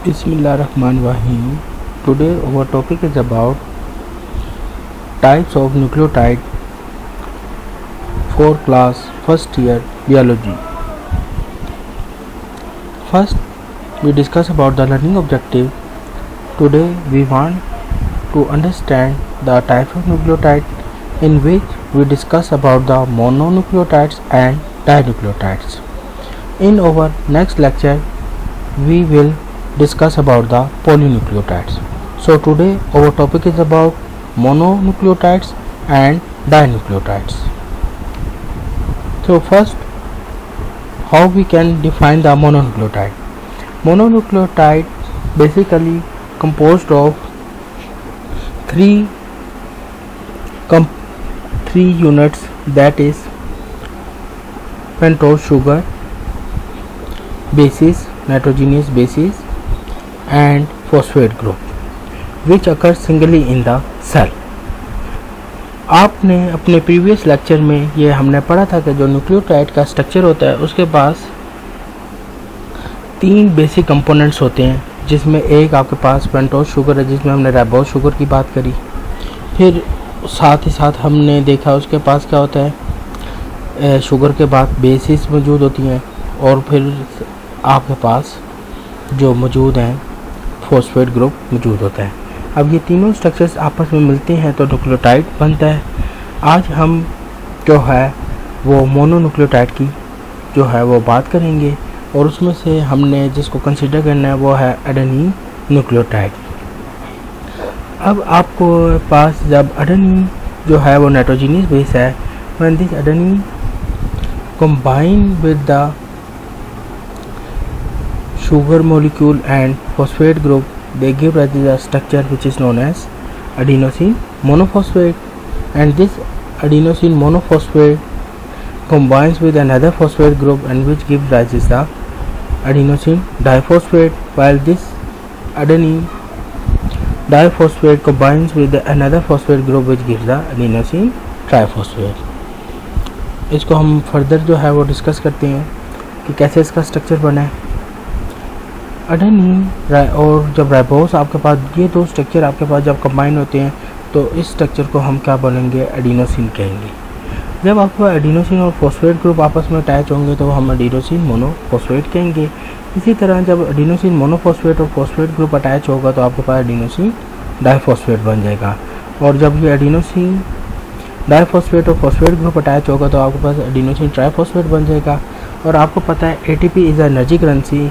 Bismillahirrahmanirrahim. Today our topic is about types of nucleotide for class first year biology. First we discuss about the learning objective. Today we want to understand the types of nucleotide, in which we discuss about the mononucleotides and dinucleotides. In our next lecture we will discuss about the polynucleotides. So today our topic is about mononucleotides and dinucleotides. So first, how we can define the mononucleotide? Mononucleotide basically composed of three units, that is pentose sugar, bases, nitrogenous bases, and phosphate group, which occurs singly in the cell. आपने अपने previous lecture में ये हमने पढ़ा था कि जो nucleotide का स्ट्रक्चर होता है उसके पास तीन बेसिक कंपोनेंट्स होते हैं, जिसमें एक आपके पास पेंटोज शुगर है, जिसमें हमने राइबोज शुगर की बात करी। फिर साथ ही साथ हमने देखा उसके पास क्या होता है, शुगर के बाद बेसिस मौजूद होती हैं, और फिर आपके पास जो मौजूद हैं फॉस्फेट ग्रुप मौजूद होता है। अब ये तीनों स्ट्रक्चर्स आपस में मिलते हैं तो न्यूक्लियोटाइड बनता है। आज हम जो है वो मोनोन्यूक्लियोटाइड की जो है वो बात करेंगे, और उसमें से हमने जिसको कंसिडर करना है वो है एडेनिन न्यूक्लियोटाइड। अब आपको पास जब एडेनिन जो है वो नाइट्रोजनस बेस है, when this adenine combine with the sugar molecule and phosphate group, they give rise to a structure which is known as adenosine monophosphate, and this adenosine monophosphate combines with another phosphate group, and which gives rise to the adenosine diphosphate, while this adenine diphosphate combines with another phosphate group which gives the adenosine triphosphate. इसको हम further जो है वो discuss करते हैं कि कैसे इसका स्ट्रक्चर बना है। एडेनिन और जब राइबोस आपके पास, ये दो स्ट्रक्चर आपके पास जब कंबाइन होते हैं तो इस स्ट्रक्चर को हम क्या बोलेंगे, एडिनोसिन कहेंगे। जब आपको एडिनोसिन और फॉस्फेट ग्रुप आपस में अटैच होंगे तो हम एडिनोसिन मोनोफॉस्फेट कहेंगे। इसी तरह जब एडिनोसिन मोनोफॉस्फेट और फॉस्फेट ग्रुप अटैच होगा तो आपके पास एडिनोसिन डाइफॉस्फेट बन जाएगा, और जब ये एडिनोसिन डाइफॉस्फेट और फॉस्फेट ग्रुप अटैच होगा तो आपके पास एडिनोसिन ट्राइफॉस्फेट बन जाएगा। और आपको पता है एटीपी इज़ एनर्जी करेंसी,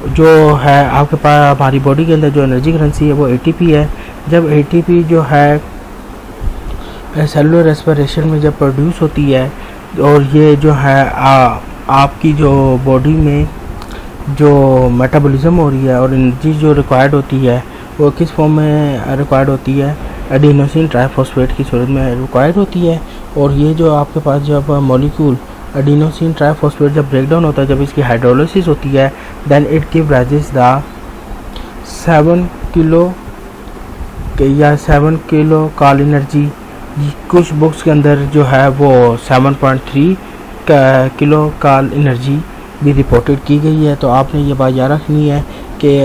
जो है आपके पास हमारी बॉडी के अंदर जो एनर्जी करेंसी है वो एटीपी है। जब एटीपी जो है सेलुलर रेस्पिरेशन में जब प्रोड्यूस होती है, और ये जो है आपकी जो बॉडी में जो मेटाबॉलिज्म हो रही है और एनर्जी जो रिक्वायर्ड होती है वो किस फॉर्म में रिक्वायर्ड होती है, एडिनोसिन ट्राइफॉस्फेट की सूरत में रिक्वायर्ड होती है। और ये जो आपके पास जब मॉलिक्यूल एडिनोसिन ट्राइफॉस्फेट जब ब्रेकडाउन होता है, जब इसकी हाइड्रोलिसिस होती है, then it give rises the 7 kilo cal energy. कुछ बुक्स के अंदर जो है वो 7.3 किलो काल एनर्जी भी रिपोर्टेड की गई है। तो आपने ये बात याद रखनी है कि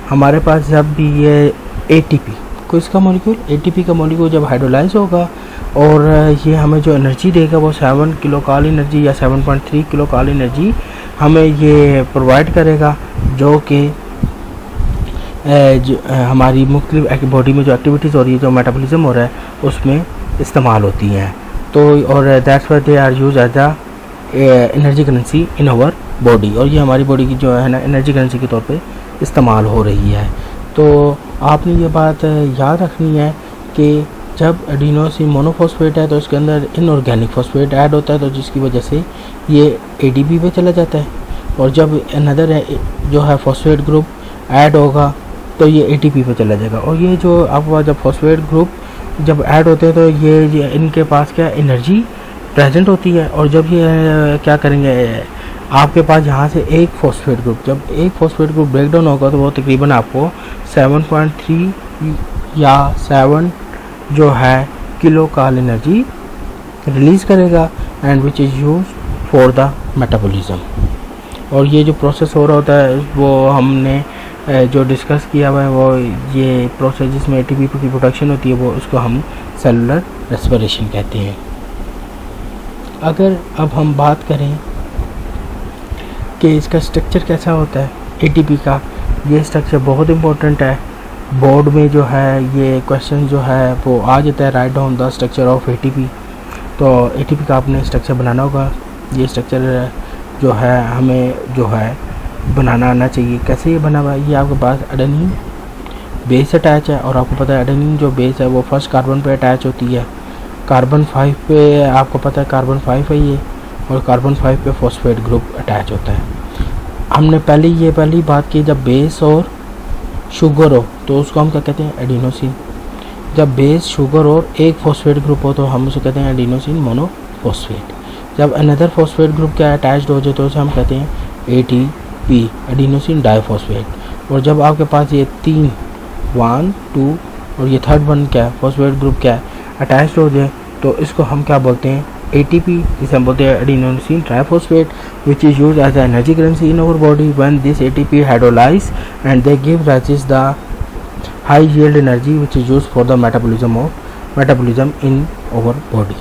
हमारे पास जब भी ये एटीपी को इसका मॉलिक्यूल एटीपी का मॉलिक्यूल जब हाइड्रोलाइज होगा और ये हमें जो एनर्जी देगा वो 7 किलो काल एनर्जी या 7.3 किलो काल एनर्जी हमें ये प्रोवाइड करेगा, जो कि हमारी मुख्तलिफ बॉडी में जो एक्टिविटीज़ हो रही है, जो मेटाबॉलिज्म हो रहा है, उसमें इस्तेमाल होती हैं। तो और that's why they are use as a energy currency in our body, और ये हमारी बॉडी की जो है ना एनर्जी करेंसी के तौर पे इस्तेमाल हो रही है। तो आपने ये बात याद रखनी है कि जब एडिनोसिन मोनोफॉस्फेट है तो इसके अंदर इनऑर्गेनिक फॉस्फेट ऐड होता है, तो जिसकी वजह से ये एडीपी पे चला जाता है, और जब अनदर जो है फॉस्फेट ग्रुप ऐड होगा तो ये एटीपी पे चला जाएगा। और ये जो आपके पास जब फॉस्फेट ग्रुप जब ऐड होते हैं तो ये इनके पास क्या एनर्जी प्रेजेंट होती है, और जब ये क्या करेंगे, आपके पास यहाँ से एक फॉस्फेट ग्रुप, जब एक फॉस्फेट ग्रुप ब्रेकडाउन होगा तो वो तकरीबन आपको 7.3 या 7 जो है किलो काल एनर्जी रिलीज़ करेगा, and which is use for the metabolism. और ये जो प्रोसेस हो रहा होता है वो हमने जो डिस्कस किया हुआ है वो ये प्रोसेस जिसमें एटीपी की प्रोडक्शन होती है वो उसको हम सेलुलर रेस्पिरेशन कहते हैं। अगर अब हम बात करें कि इसका स्ट्रक्चर कैसा होता है एटीपी का, ये स्ट्रक्चर बहुत इम्पोर्टेंट है। बोर्ड में जो है ये क्वेश्चन जो है वो आ जाता है, write down the structure of ATP. तो एटीपी का आपने स्ट्रक्चर बनाना होगा। ये स्ट्रक्चर जो है हमें जो है बनाना आना चाहिए। कैसे ये बना हुआ है, ये आपके पास एडेनिन बेस अटैच है और आपको पता है एडेनिन जो बेस है वो फर्स्ट कार्बन पे अटैच होती है। कार्बन 5 पे आपको पता है कार्बन 5 है ये, और कार्बन 5 पे फॉस्फेट ग्रुप अटैच होता है। हमने पहली बात की, जब बेस और शुगर हो तो उसको हम क्या कहते हैं, एडिनोसिन। जब बेस शुगर और एक फॉस्फेट ग्रुप हो तो हम उसे कहते हैं एडिनोसिन मोनोफॉस्फेट। जब अनदर फॉस्फेट ग्रुप क्या अटैच्ड हो जाए तो उसे हम कहते हैं एटीपी, एडिनोसिन डाइफॉस्फेट। और जब आपके पास ये 3 1 2 और ये थर्ड वन क्या है, फॉस्फेट ग्रुप क्या है, अटैच्ड हो जाए तो इसको हम क्या बोलते हैं, एटीपी, जिसे हम बोलते हैं adenosine triphosphate, which is used as an energy currency in our body. When this ATP hydrolyze and they give rises the high yield energy which is used for the metabolism in our body.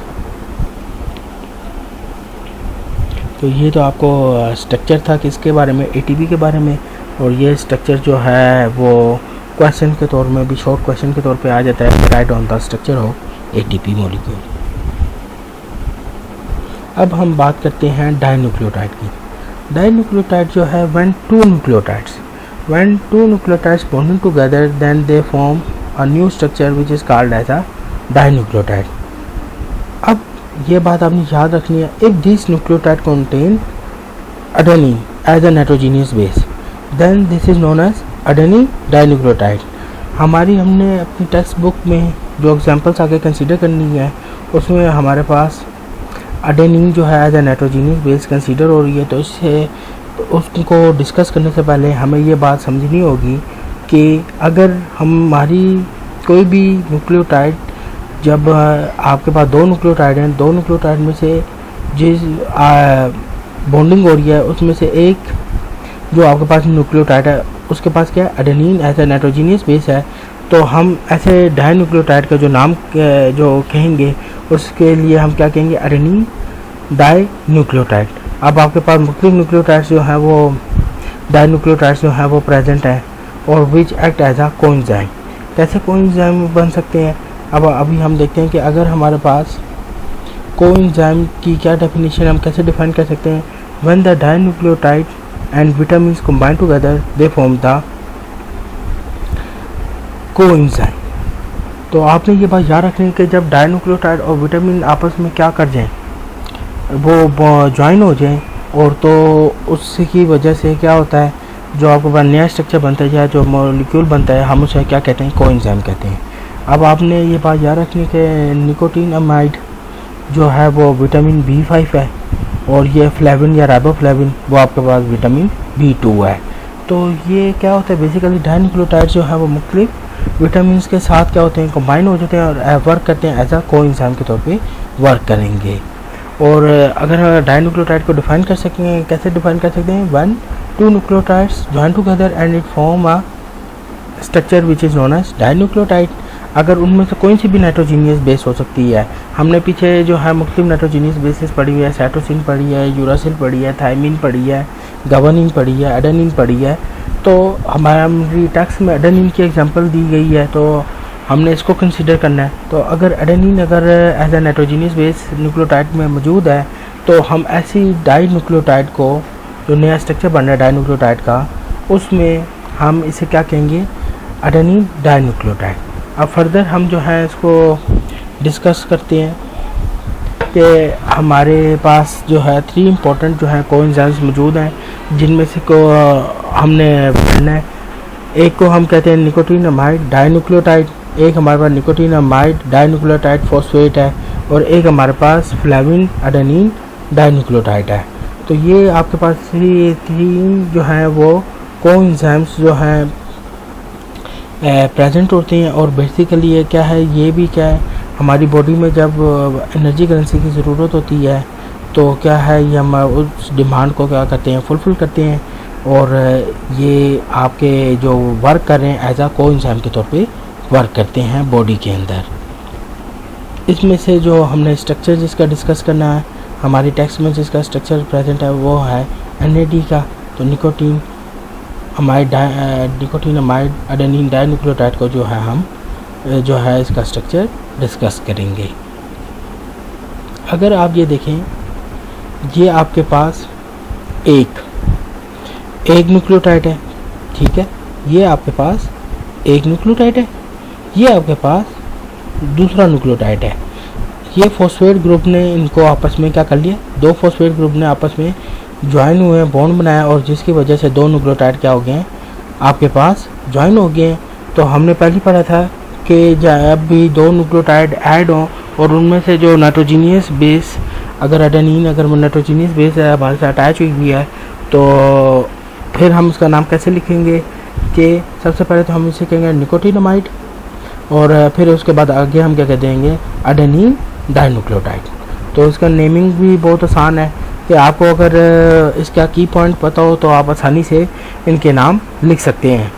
तो ये तो आपको structure था किसके बारे में, ATP के बारे में। और ये स्ट्रक्चर जो है वो क्वेश्चन के तौर में भी, शॉर्ट क्वेश्चन के तौर पे आ जाता है, right on the structure of ATP molecule. अब हम बात करते हैं डाइन्यूक्लियोटाइड की। डाइन्यूक्लियोटाइड जो है when two nucleotides bonding together then they form a new structure which is called as a dinucleotide. अब ये बात आपने याद रखनी है, if this nucleotide contain adenine as a nitrogenous base then this is known as adenine dinucleotide. हमने अपनी text book में जो एग्जांपल्स आगे कंसीडर करनी है उसमें हमारे पास एडेनिन जो है as a nitrogenous base consider हो रही है। तो इससे उसको डिस्कस करने से पहले हमें ये बात समझनी होगी कि अगर हमारी कोई भी न्यूक्लियोटाइड, जब आपके पास 2 न्यूक्लियोटाइड हैं, 2 न्यूक्लियोटाइड में से जिस बॉन्डिंग हो रही है उसमें से एक जो आपके पास न्यूक्लियोटाइड है उसके पास क्या है, adenine as a nitrogenous base है। तो हम ऐसे डाइन्यूक्लियोटाइड का जो नाम जो कहेंगे उसके लिए हम क्या कहेंगे, एडेनिन डाइन्यूक्लियोटाइड। अब आपके पास मुख्तलिफ न्यूक्लियोटाइड्स जो हैं वो डाइन्यूक्लियोटाइड्स जो हैं वो प्रेजेंट है और which act as a coenzyme. कैसे कोएंजाइम बन सकते हैं, अब अभी हम देखते हैं कि अगर हमारे पास कोएंजाइम की क्या डेफिनेशन हम कैसे डिफाइन कर सकते हैं। When the dinucleotide and vitamins combine together they form the coenzyme. तो आपने ये बात याद रखनी है कि जब डाइन्यूक्लियोटाइड और विटामिन आपस में क्या कर जाएं, वो ज्वाइन हो जाएं, और तो उसकी वजह से क्या होता है, जो आपके पास नया स्ट्रक्चर बनता है या जो मॉलिक्यूल बनता है हम उसे क्या कहते हैं, कोएंजाइम कहते हैं। अब आपने ये बात याद रखनी कि निकोटिनामाइड जो है वो विटामिन B5 है और ये फ्लेविन या राइबोफ्लेविन वो आपके पास विटामिन B2 है। तो ये क्या होता है, बेसिकली डाइन्यूक्लियोटाइड जो है वो मुख्तलिफ विटामिन के साथ क्या होते हैं, कंबाइन हो जाते हैं और वर्क करते हैं, एज अ कोएंजाइम के तौर पे वर्क करेंगे। और अगर डाइन्यूक्लियोटाइड को डिफाइन कर सकें, कैसे डिफाइन कर सकते हैं, 1 2 nucleotides join together and it form a structure which is known as dinucleotide. अगर उनमें से कोई सी भी नाइट्रोजीनियस बेस हो सकती है, हमने पीछे जो है मुख्तलिफ नाइट्रोजीनियस बेसिस पढ़ी हुई है, साइटोसिन पढ़ी है, यूरासिल पढ़ी है, थायमिन पढ़ी है, गवानिन पढ़ी है, एडेनिन पढ़ी है। तो हमारी टेक्स्ट में एडेनिन की एग्जांपल दी गई है तो हमने इसको कंसीडर करना है। तो अगर एडेनिन अगर as a nitrogenous base nucleotide में मौजूद है तो हम ऐसी डाइन्यूक्लियोटाइड को, जो नया स्ट्रक्चर बन रहा है डाइन्यूक्लियोटाइड का, उसमें हम इसे क्या कहेंगे, एडेनिन डाइन्यूक्लियोटाइड। अब फर्दर हम जो है इसको डिस्कस करते हैं कि हमारे पास जो है 3 इंपॉर्टेंट जो है कोएंजाइम्स मौजूद हैं जिनमें से को हमने पढ़ना है। एक को हम कहते हैं निकोटिनामाइड डाइन्यूक्लियोटाइड, एक हमारे पास निकोटिनामाइड डाइन्यूक्लियोटाइड फॉस्फेट है और एक हमारे पास फ्लेविन एडेनिन डाइन्यूक्लियोटाइड है। तो ये आपके पास ये 3 जो हैं वो कोएंजाइम्स जो हैं प्रेजेंट होते हैं। और बेसिकली ये क्या है, ये भी क्या है, हमारी बॉडी में जब एनर्जी करेंसी की ज़रूरत होती है तो क्या है, ये हम उस डिमांड को क्या करते हैं, फुलफिल करते हैं। और ये आपके जो वर्क कर रहे हैं एज आ कोएंजाइम के तौर पे वर्क करते हैं बॉडी के अंदर। इसमें से जो हमने स्ट्रक्चर जिसका डिस्कस करना है, हमारी टेक्स्ट में जिसका स्ट्रक्चर प्रेजेंट है वो है NAD का। तो निकोटीन अमाइड एडेनिन डाइन्यूक्लियोटाइड को जो है हम जो है इसका स्ट्रक्चर डिस्कस करेंगे। अगर आप ये देखें, ये आपके पास एक न्यूक्लियोटाइड है, ठीक है, ये आपके पास एक न्यूक्लियोटाइड है, ये आपके पास दूसरा न्यूक्लियोटाइड है। ये फॉस्फेट ग्रुप ने इनको आपस में क्या कर लिया, दो फॉस्फेट ग्रुप ने आपस में ज्वाइन हुए हैं, बॉन्ड बनाया, और जिसकी वजह से दो न्यूक्लियोटाइड क्या हो गए हैं आपके पास ज्वाइन हो गए हैं। तो हमने पहले पढ़ा था कि जब भी दो न्यूक्लियोटाइड ऐड हों और उनमें से जो नाइट्रोजीनियस बेस, अगर एडेनिन अगर नाइट्रोजीनियस बेस है हमारे साथ अटैच हुई है, तो फिर हम उसका नाम कैसे लिखेंगे कि सबसे पहले तो हम इसे कहेंगे निकोटिनामाइड, और फिर उसके बाद आगे हम क्या कह देंगे एडेनिन डाइन्यूक्लियोटाइड। तो इसका नेमिंग भी बहुत आसान है कि आपको अगर इसका की पॉइंट पता हो तो आप आसानी से इनके नाम लिख सकते हैं।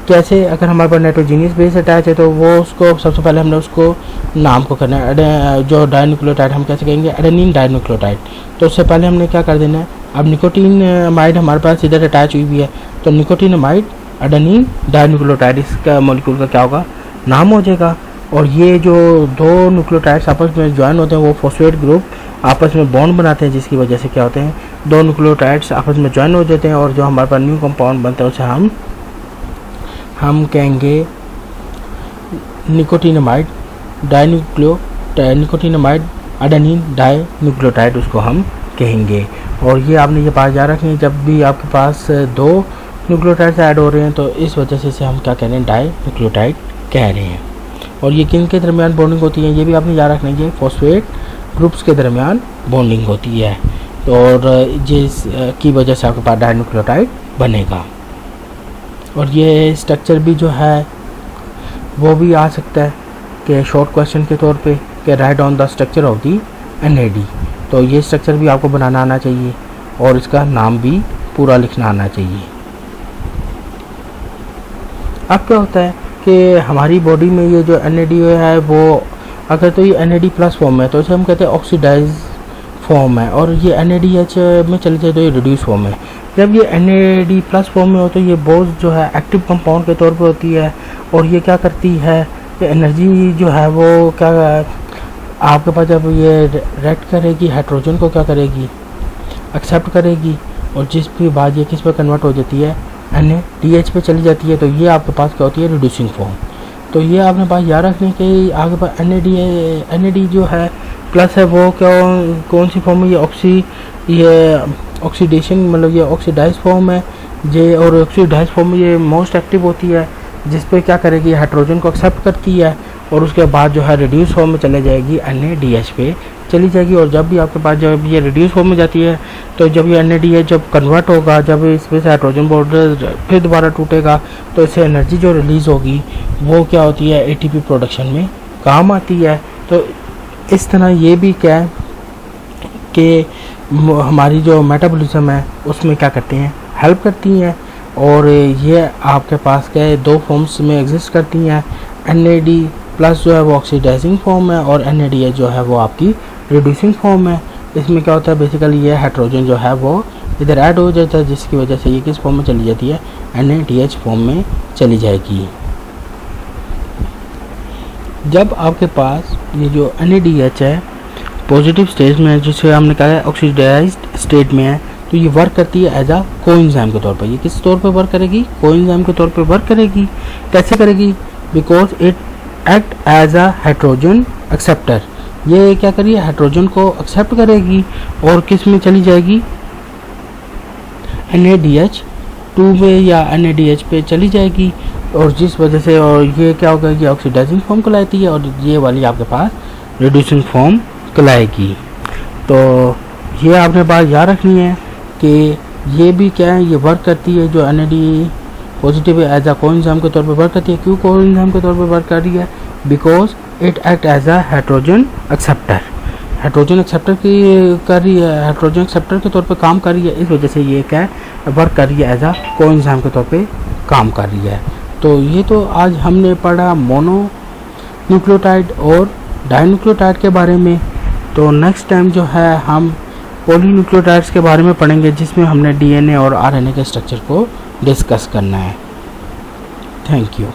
कैसे, अगर हमारे पास नाइट्रोजीनियस बेस अटैच है तो वो उसको सबसे पहले हमने उसको नाम को करना है, जो डाइन्यूक्लियोटाइड हम कैसे कहेंगे एडेनिन डाइन्यूक्लियोटाइड। तो उससे पहले हमने क्या कर देना है, अब निकोटिनामाइड हमारे पास इधर अटैच हुई है, तो निकोटिनामाइड एडेनिन डाइन्यूक्लियोटाइड इसका मॉलिक्यूल का क्या होगा, नाम हो जाएगा। और ये जो दो न्यूक्लियोटाइड्स आपस में ज्वाइन होते हैं वो फॉस्फेट ग्रुप आपस में बॉन्ड बनाते हैं, जिसकी वजह से क्या होते हैं दो न्यूक्लियोटाइड्स आपस में ज्वाइन हो जाते हैं, और जो हमारे पास न्यू कंपाउंड बनता है उसे हम कहेंगे निकोटिनामाइड निकोटिनामाइड एडेनिन डाइन्यूक्लियोटाइड, उसको हम कहेंगे। और ये आपने ये बात याद रखनी है, जब भी आपके पास दो न्यूक्लियोटाइड्स ऐड हो रहे हैं तो इस वजह से इसे हम क्या कह रहे हैं, डाइन्यूक्लियोटाइड कह रहे हैं। और ये किन के दरमियान बॉन्डिंग होती है ये भी आपने याद रखना है, फॉस्फेट ग्रुप्स के दरमियान बॉन्डिंग होती है, तो और जिस की वजह से आपके पास डाइन्यूक्लियोटाइड बनेगा। और ये स्ट्रक्चर भी जो है वो भी आ सकता है कि शॉर्ट क्वेश्चन के तौर पे कि right on the structure of the NAD। तो ये स्ट्रक्चर भी आपको बनाना आना चाहिए और इसका नाम भी पूरा लिखना आना चाहिए। अब क्या होता है कि हमारी बॉडी में ये जो NAD है वो अगर तो ये NAD प्लस फॉर्म है तो इसे हम कहते हैं ऑक्सीडाइज फॉर्म है, और ये NADH में चले जाए तो ये रिड्यूस फॉर्म है। जब ये NAD प्लस फॉर्म में हो तो ये बोथ जो है एक्टिव कंपाउंड के तौर पे होती है, और ये क्या करती है कि एनर्जी जो है वो क्या आपके पास जब ये रिएक्ट करेगी हाइड्रोजन को क्या करेगी, एक्सेप्ट करेगी, और जिस भी बात ये किस पे कन्वर्ट हो जाती है NADH पे चली जाती है, तो ये आपके पास क्या होती है रिड्यूसिंग फॉर्म। तो ये आपने बात याद रखनी है कि आपके पास NAD जो है प्लस है वो क्या कौन सी फॉर्म है, ये ऑक्सीडेशन मतलब ये ऑक्सीडाइज फॉर्म है जे, और ऑक्सीडाइज फॉर्म में ये मोस्ट एक्टिव होती है, जिस पे क्या करेगी हाइड्रोजन को एक्सेप्ट करती है, और उसके बाद जो है रिड्यूस फॉर्म में चले जाएगी NADH पे चली जाएगी। और जब भी आपके पास जब ये रिड्यूस फॉर्म में जाती है तो जब ये NADH जब कन्वर्ट होगा, जब इसमें से हाइड्रोजन बॉन्ड फिर दोबारा टूटेगा तो इससे एनर्जी जो रिलीज़ होगी वो क्या होती है ATP प्रोडक्शन में काम आती है। तो इस तरह ये भी क्या है कि हमारी जो मेटाबॉलिज्म है उसमें क्या करती हैं, हेल्प करती हैं। और ये आपके पास क्या है दो फॉर्म्स में एग्जिस्ट करती हैं, NAD प्लस जो है वो ऑक्सीडाइजिंग फॉर्म है, और NADH जो है वो आपकी रिड्यूसिंग फॉर्म है। इसमें क्या होता है बेसिकली ये हाइड्रोजन जो है वो इधर ऐड हो जाता है, जिसकी वजह से ये किस फॉर्म में चली जाती है NADH फॉर्म में चली जाएगी। जब आपके पास ये जो NADH है पॉजिटिव स्टेज में है, जिसे हमने कहा है ऑक्सीडाइज्ड स्टेट में है, तो ये वर्क करती है एज आ कोएंजाइम के तौर पर। ये किस तौर पर वर्क करेगी, कोएंजाइम के तौर पर वर्क करेगी। कैसे करेगी, because it act as a hydrogen acceptor. ये क्या करिए हाइड्रोजन को एक्सेप्ट करेगी और किस में चली जाएगी NADH2 में या NADH पे चली जाएगी, और जिस वजह से और ये क्या होगा ये ऑक्सीडाइजिंग फॉर्म कहलाती है, और ये वाली आपके पास रिड्यूसिंग फॉर्म कहलाएगी। तो ये आपने बात याद रखनी है कि ये भी क्या है ये वर्क करती है जो NAD पॉजिटिव एज आ कोएंजाइम के तौर पर वर्क करती है। क्यों कोएंजाइम के तौर पर वर्क कर रही है, because it act as a hydrogen acceptor. Hydrogen acceptor की कर रही है, हाइड्रोजन एक्सेप्टर के तौर पे काम कर रही है, इस वजह से ये क्या है वर्क कर रही है एज अ कोएंजाइम के तौर पे काम कर रही है। तो ये तो आज हमने पढ़ा मोनो न्यूक्लियोटाइड और डाइन्यूक्लियोटाइड के बारे में। तो नेक्स्ट टाइम जो है हम पॉलीन्यूक्लियोटाइड्स के बारे में पढ़ेंगे, जिसमें हमने डीएनए और आरएनए के स्ट्रक्चर को डिस्कस करना है। Thank you.